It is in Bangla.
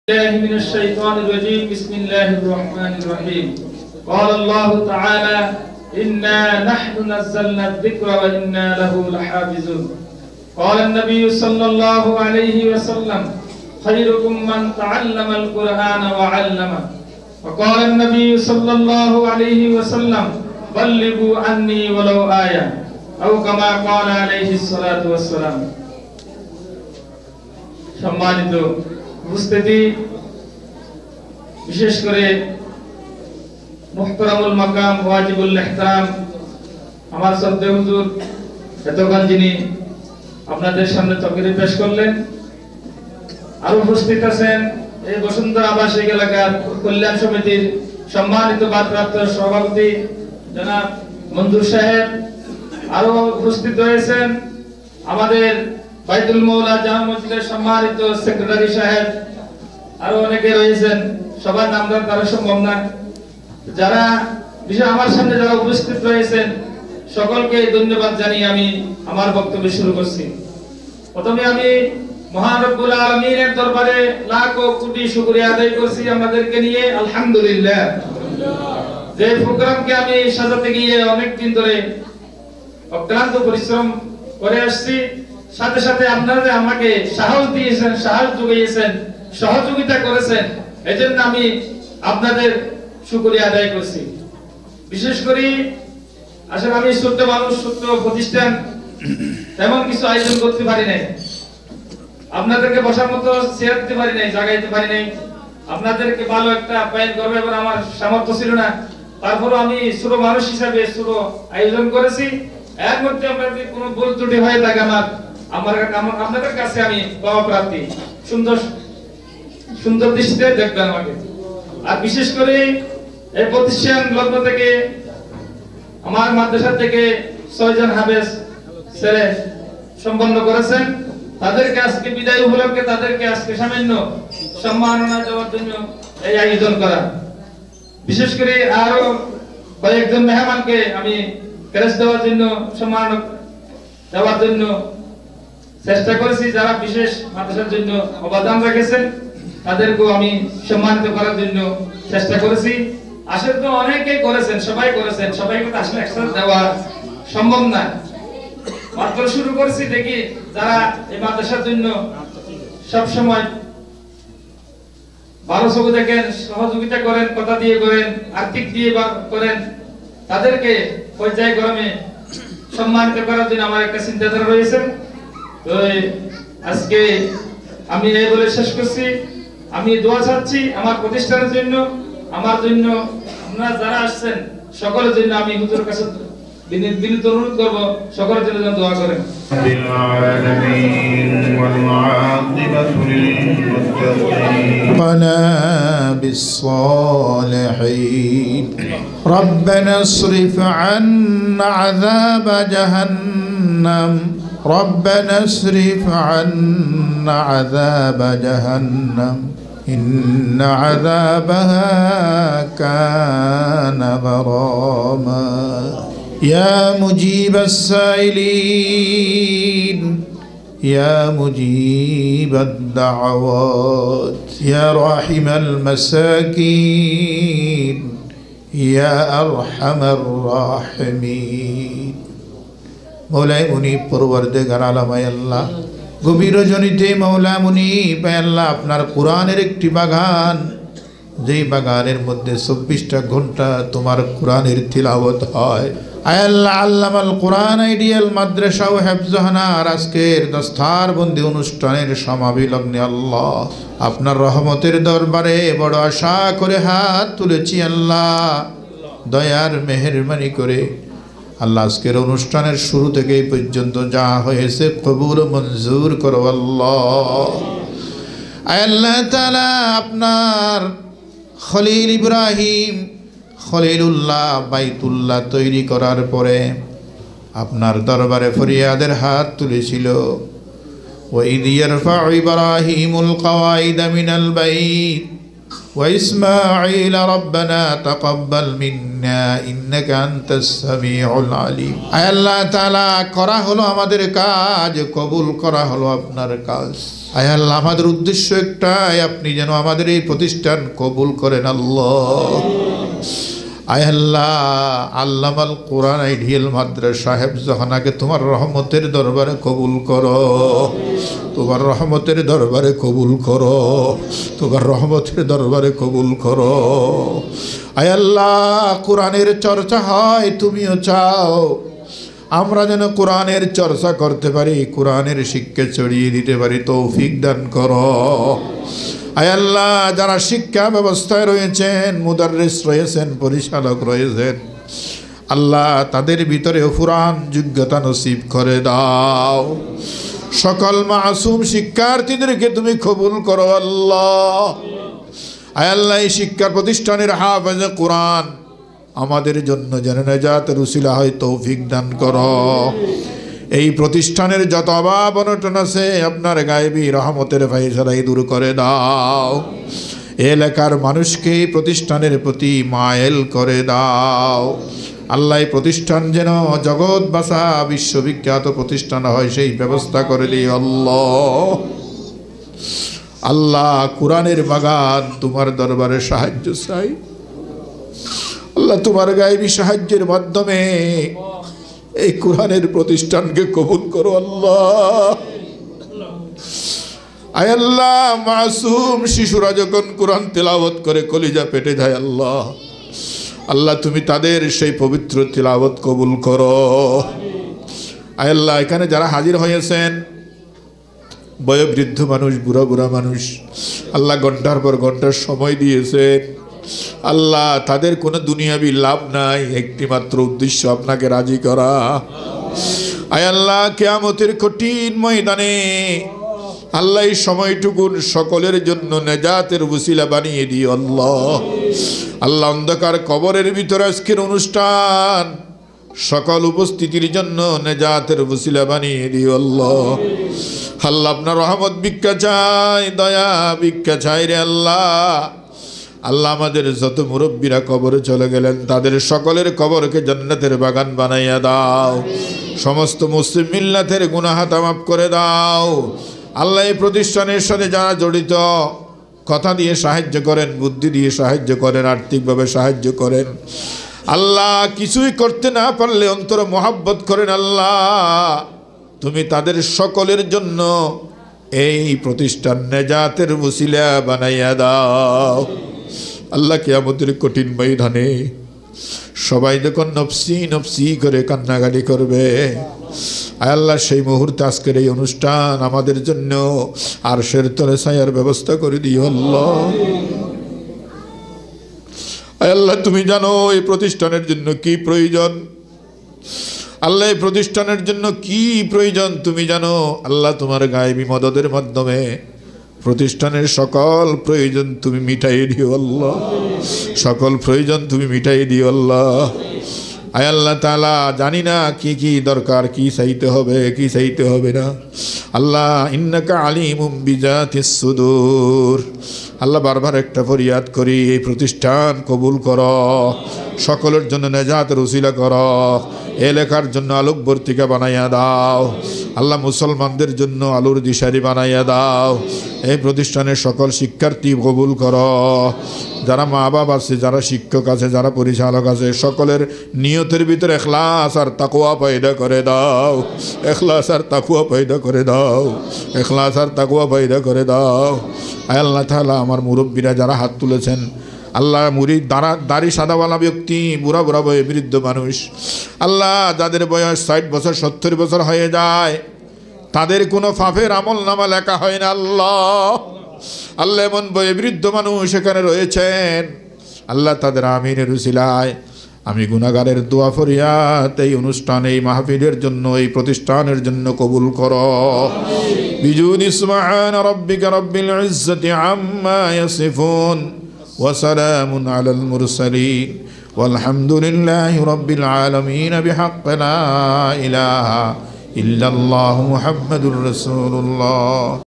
الله من الشيطان الرجيم بسم الله الرحمن الرحيم قال الله تعالى إنا نحن نزلنا الذكر وإنا له لحافظون قال النبي صلى الله عليه وسلم خيركم من تعلم القرآن وعلمه وقال النبي صلى الله عليه وسلم بلغوا عني ولو آية أو كما قال عليه الصلاة والسلام সম্মানিত উপস্থিতি, বিশেষ করে মুহতারামুল মাকাম ওয়াজিবুল ইহতারাম আমার শ্রদ্ধেয় হুজুর এতক্ষণ যিনি আপনাদের সামনে তকরির পেশ করলেন, আর উপস্থিত আছেন এই বসুন্ধরা আবাসিক এলাকার কল্যাণ সমিতির সম্মানিত ভারপ্রাপ্ত সভাপতি জনাব মঞ্জুর সাহেব, আরো উপস্থিত রয়েছেন আমাদের বাইতুল মৌলা জামে মসজিদের সম্মানিত সেক্রেটারি সাহেব, আরো অনেকে রয়েছেন, সবার নাম করা সম্ভব না। যারা বিশেষ আমার সামনে যারা উপস্থিত রয়েছেন সকলকে ধন্যবাদ জানিয়ে আমি আমার বক্তব্য শুরু করছি। প্রথমে আমি মহান রব্বুল আলামিনের দরবারে লাখ কোটি শুকরিয়া আদায় করছি আমাদেরকে নিয়ে, আলহামদুলিল্লাহ। যে প্রোগ্রামকে আমি সাজাতে গিয়ে অনেক দিন ধরে অক্লান্ত পরিশ্রম করে আসছি, সাথে সাথে আপনারা আমাকে সাহস দিয়েছেন, সাহস জুগিয়েছেন, সহযোগিতা করেছেন, এজন্য আমি আপনাদের শুকরিয়া আদায় করছি। বিশেষ করে আসলে আমি ছোট্ট মানুষ, ছোট্ট প্রতিষ্ঠান, তেমন কিছু আয়োজন করতে পারি নাই, আপনাদেরকে বসার মতো চেয়ার দিতে পারি নাই, জায়গা দিতে পারি নাই, আপনাদেরকে ভালো একটা আপ্যায়ন করবে এবং আমার সামর্থ্য ছিল না। তারপরও আমি ছোট মানুষ হিসাবে ছোট আয়োজন করেছি। এর মধ্যে আপনাদের কোনো ভুল ত্রুটি হয়ে থাকে আপনাদের কাছে আমি ক্ষমা প্রার্থী, সুন্দর দৃষ্টিতে দেখবেন আমাকে। আর বিশেষ করে এই প্রতিষ্ঠান লগ্ন থেকে আমার মাদ্রাসা থেকে 6 জন হাফেজ ছেলে সম্পন্ন করেছেন, তাদেরকে আজকে বিদায় উপলক্ষে তাদেরকে আজকে সামান্য সম্মাননা দেওয়ার জন্য এই আয়োজন করা। বিশেষ করে আরো কয়েকজন মেহমানকে আমি ক্রেস্ট দেওয়ার জন্য, সম্মান দেওয়ার জন্য চেষ্টা করেছি, যারা বিশেষ মাদ্রাসার জন্য অবদান রেখেছেন তাদেরকেও আমি সম্মানিত করার জন্য চেষ্টা করেছি। আসলে তো অনেকেই করেছেন, সবাই করেছেন, সবাইকে তো আসলে একসাথে দেওয়া সম্ভব না। মাত্র শুরু করেছি, দেখি যারা এই মাদ্রাসার জন্য সব সময় ভালো চোখে দেখেন, সহযোগিতা করেন, কথা দিয়ে করেন, আর্থিক দিয়ে করেন, তাদেরকে পর্যায়ক্রমে সম্মানিত করার জন্য আমার একটা চিন্তাধারা রয়েছে। তো আজকে আমি এই বলে শেষ করছি। আমি দোয়া চাচ্ছি আমার প্রতিষ্ঠানের জন্য, আমার জন্য, আপনারা যারা আসছেন সকলের জন্য আমি হুজুরের কাছে বিনীত অনুরোধ করব, সকলের জন্য দোয়া করেন। ربنا اصرف عنا عذاب جهنم ربنا اصرف عنا عذاب جهنم إن عذابها كان غراما يا مجيب السائلين يا مجيب الدعوات يا راحم المساكين يا أرحم الراحمين মৌলাই মুনিব পরওয়ারদিগার আলম আল্লাহ, গভীর রজনীতে মৌলা মুনিব আল্লাহ আপনার কোরআনের একটি বাগান, যেই বাগানের মধ্যে 24টা ঘন্টা তোমার কোরআনের তিলাওয়াত হয়। আয় আল্লাহ, আল্লামাল কোরআন আইডিয়াল মাদ্রাসা ও হেফজখানার আজকের দস্তারবন্দি অনুষ্ঠানের সমাবিলগ্নে আল্লাহ আপনার রহমতের দরবারে বড় আশা করে হাত তুলেছি আল্লাহ, দয়ার মেহেরবানি করে আল্লাহ আজকের অনুষ্ঠানের শুরু থেকে এই পর্যন্ত যা হয়েছে কবুল মঞ্জুর করো আল্লাহ। আল্লাহ তাআলা আপনার খলিল ইব্রাহিম খলিলুল্লাহ বাইতুল্লাহ তৈরি করার পরে আপনার দরবারে ফরিয়াদের হাত তুলেছিল, ওয়াইদ ইয়ারফাউ ইব্রাহিমুল কওয়াইদা মিনাল বাইত وإسماعيل ربنا تقبل منا إنك أنت السميع العليم আয় আল্লাহ তাআলা করা হলো আমাদের কাজ, কবুল করা হলো আপনার কাজ। আয় আল্লাহ, আমাদের উদ্দেশ্য একটাই, আপনি যেন আমাদের এই প্রতিষ্ঠান কবুল করেন আল্লাহ। আয় আল্লাহ, আল্লামাল কোরআন আইডিয়াল মাদ্রাসা হেফজখানাকে তোমার রহমতের দরবারে কবুল করো, তোমার রহমতের দরবারে কবুল করো, তোমার রহমতের দরবারে কবুল করো। আয় আল্লাহ, কোরআনের চর্চা হয়, তুমিও চাও আমরা যেন কোরআনের চর্চা করতে পারি, কোরআনের শিক্ষা ছড়িয়ে দিতে পারি, তৌফিক দান করো। আয় আল্লাহ, যারা শিক্ষা ব্যবস্থায় রয়েছেন, মুদাররিস রয়েছেন, পরিচালক রয়েছেন, আল্লাহ তাদের ভিতরে ফুরান যোগ্যতা নসিব করে দাও। সকল মাসুম শিক্ষার্থীদেরকে তুমি কবুল করো আল্লাহ। আয় আল্লাহ, এই শিক্ষা প্রতিষ্ঠানের হাফেজে কোরআন আমাদের জন্য যেন নাজাতের উসিলা হয়, তৌফিক দান করো। এই প্রতিষ্ঠানের যত অভাব অনটন আছে, আপনার গায়েবী রহমতের ফায়সালাই দূর করে দাও। এলাকার মানুষকে এই প্রতিষ্ঠানের প্রতি মায়েল করে দাও আল্লাহ। এই প্রতিষ্ঠান যেন জগৎ বাসা বিশ্ববিখ্যাত প্রতিষ্ঠান হয়, সেই ব্যবস্থা করে দিই আল্লাহ। আল্লাহ, কোরআনের বাগান তোমার দরবারে সাহায্য চাই আল্লাহ। তোমার গায়েবী সাহায্যের মাধ্যমে এই কোরআনের প্রতিষ্ঠানকে কবুল করো আল্লাহ। আয় আল্লাহ, মাসুম শিশুরা যখন কোরআন তেলাওয়াত করে কলিজা পেটে যায় আল্লাহ, আল্লাহ তুমি তাদের সেই পবিত্র তেলাওয়াত কবুল করো। আয় আল্লাহ, এখানে যারা হাজির হয়েছেন, বয়োবৃদ্ধ মানুষ, বুড়া বুড়া মানুষ, আল্লাহ ঘন্টার পর ঘন্টার সময় দিয়েছেন আল্লাহ, তাদের কোনো দুনিয়াবি লাভ নাই, একটি মাত্র উদ্দেশ্য আপনাকে রাজি করা। আয় আল্লাহ, কিয়ামতের কঠিন ময়দানে আল্লাহ এই সময়টুকুন সকলের জন্য নেজাতের ওসিলা বানিয়ে দিও আল্লাহ। আল্লাহ, অন্ধকার কবরের ভিতরে আজকের অনুষ্ঠান সকল উপস্থিতির জন্য নেজাতের ওসিলা বানিয়ে দিও আল্লাহ। আল্লাহ, আপনার রহমত ভিক্ষা চাই, দয়া ভিক্ষা চাই রে আল্লাহ। আল্লাহ, আমাদের যত মুরব্বীরা কবরে চলে গেলেন, তাদের সকলের কবরকে জান্নাতের বাগান বানাইয়া দাও। সমস্ত মুসলিম মিল্লাতের গুনাহ মাফ করে দাও আল্লাহ। এই প্রতিষ্ঠানের সাথে যারা জড়িত, কথা দিয়ে সাহায্য করেন, বুদ্ধি দিয়ে সাহায্য করেন, আর্থিকভাবে সাহায্য করেন আল্লাহ। কিছুই করতে না পারলে অন্তর মহাব্বত করেন আল্লাহ। তুমি তাদের সকলের জন্য এই প্রতিষ্ঠান নেজাতের ওসিলা বানাইয়া দাও আল্লাহ। কিয়ামতের কঠিন ময়দানে সবাই যখন নফসি নফসি করে কান্নাকাটি করবে, আল্লাহ সেই মুহূর্তে আজকের এই অনুষ্ঠান আমাদের জন্য আরশের তলে ছায়ার ব্যবস্থা করে দিও আল্লাহ। আল্লাহ, তুমি জানো এই প্রতিষ্ঠানের জন্য কি প্রয়োজন আল্লাহ, এই প্রতিষ্ঠানের জন্য কি প্রয়োজন তুমি জানো আল্লাহ। তোমার গায়েবী মদদের মাধ্যমে প্রতিষ্ঠানের সকল প্রয়োজন তুমি মিটাই দিও আল্লাহ, সকল প্রয়োজন তুমি মিটাই দিও আল্লাহ। আয় আল্লাহ তাআলা, জানি না কি কি দরকার, কি চাইতে হবে, কি চাইতে হবে না আল্লাহ। ইন্নাকা আলিমুম বিজাতিস সুদূর আল্লাহ, বারবার একটা ফরিয়াদ করি, এই প্রতিষ্ঠান কবুল করো, সকলের জন্য নেজাতের উসিলা করো, এলাকার জন্য আলোকবর্তিকা বানাইয়া দাও আল্লাহ। মুসলমানদের জন্য আলোর দিশারি বানাইয়া দাও। এই প্রতিষ্ঠানের সকল শিক্ষার্থী কবুল করো, যারা মা বাবা আছে, যারা শিক্ষক আছে, যারা পরিচালক আছে, সকলের নিয়তের ভিতরে ইখলাস আর তাকওয়া পয়দা করে দাও, ইখলাস আর তাকওয়া পয়দা করে দাও, ইখলাস আর তাকওয়া পয়দা করে দাও। আয় আল্লাহ তাআলা, আমার মুরব্বীরা যারা হাত তুলেছেন আল্লাহ, মুরিদ, দাড়ি সাদাওয়ালা ব্যক্তি, বুড়া বুড়া বৃদ্ধ মানুষ আল্লাহ, যাদের বয়স 60 বছর 70 বছর হয়ে যায়, তাদের কোনো পাপের আমল নামা লেখা হয় না আল্লাহ। আল্লাহ, এমন বৃদ্ধ মানুষ এখানে রয়েছেন আল্লাহ, তাদের আমিনের উসিলায় আমি গুনাহগারের দোয়া ফরিয়াদ এই অনুষ্ঠান, এই মাহফিলের জন্য, এই প্রতিষ্ঠানের জন্য কবুল করো। বিজুদি সুবহান রাব্বিকা রাব্বিল ইজ্জাতি আম্মা ইয়াসিফুন ওয়া সালামুন আলাল মুরসালিন ওয়ালহামদুলিল্লাহি রাব্বিল আলামিন বিহাক্কি লা ইলাহা ইল্লাল্লাহু মুহাম্মাদুর রাসূলুল্লাহ।